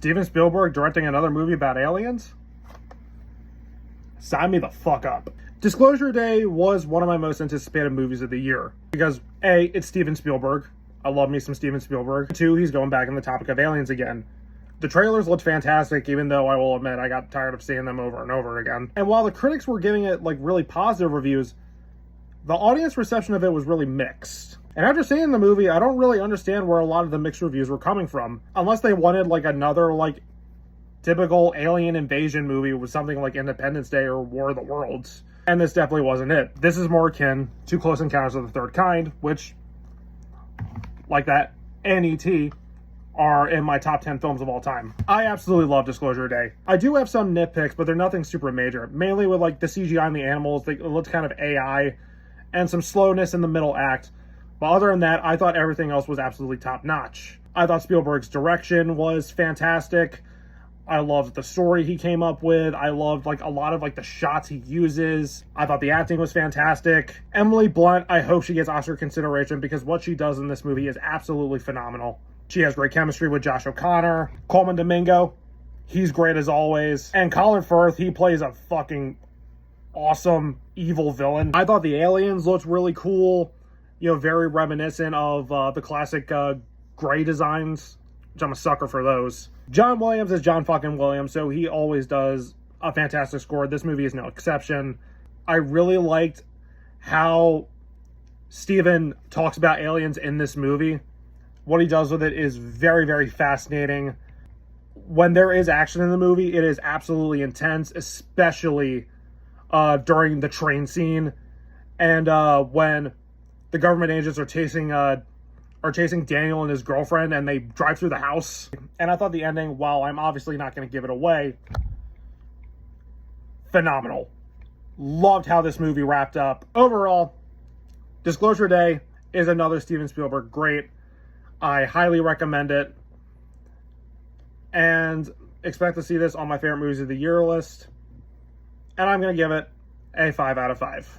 Steven Spielberg directing another movie about aliens? Sign me the fuck up. Disclosure Day was one of my most anticipated movies of the year. Because A, it's Steven Spielberg. I love me some Steven Spielberg. 2, he's going back on the topic of aliens again. The trailers looked fantastic, even though I will admit I got tired of seeing them over and over again. And while the critics were giving it like really positive reviews, the audience reception of it was really mixed. And after seeing the movie, I don't really understand where a lot of the mixed reviews were coming from. Unless they wanted like another like typical alien invasion movie with something like Independence Day or War of the Worlds. And this definitely wasn't it. This is more akin to Close Encounters of the Third Kind, which, like that, and E.T. are in my top 10 films of all time. I absolutely love Disclosure Day. I do have some nitpicks, but they're nothing super major. Mainly with like the CGI and the animals, it looked kind of AI, and some slowness in the middle act. But other than that, I thought everything else was absolutely top notch. I thought Spielberg's direction was fantastic. I loved the story he came up with. I loved like a lot of like the shots he uses. I thought the acting was fantastic. Emily Blunt, I hope she gets Oscar consideration because what she does in this movie is absolutely phenomenal. She has great chemistry with Josh O'Connor. Coleman Domingo, he's great as always. And Colin Firth, he plays a fucking awesome evil villain. I thought the aliens looked really cool. You know, very reminiscent of the classic Grey designs, which I'm a sucker for those. John Williams is John fucking Williams, so he always does a fantastic score. This movie is no exception. I really liked how Steven talks about aliens in this movie. What he does with it is very, very fascinating. When there is action in the movie, it is absolutely intense, especially during the train scene and when the government agents are chasing Daniel and his girlfriend, and they drive through the house. And I thought the ending, while I'm obviously not going to give it away, phenomenal. Loved how this movie wrapped up. Overall, Disclosure Day is another Steven Spielberg great. I highly recommend it. And expect to see this on my favorite movies of the year list. And I'm going to give it a 5 out of 5.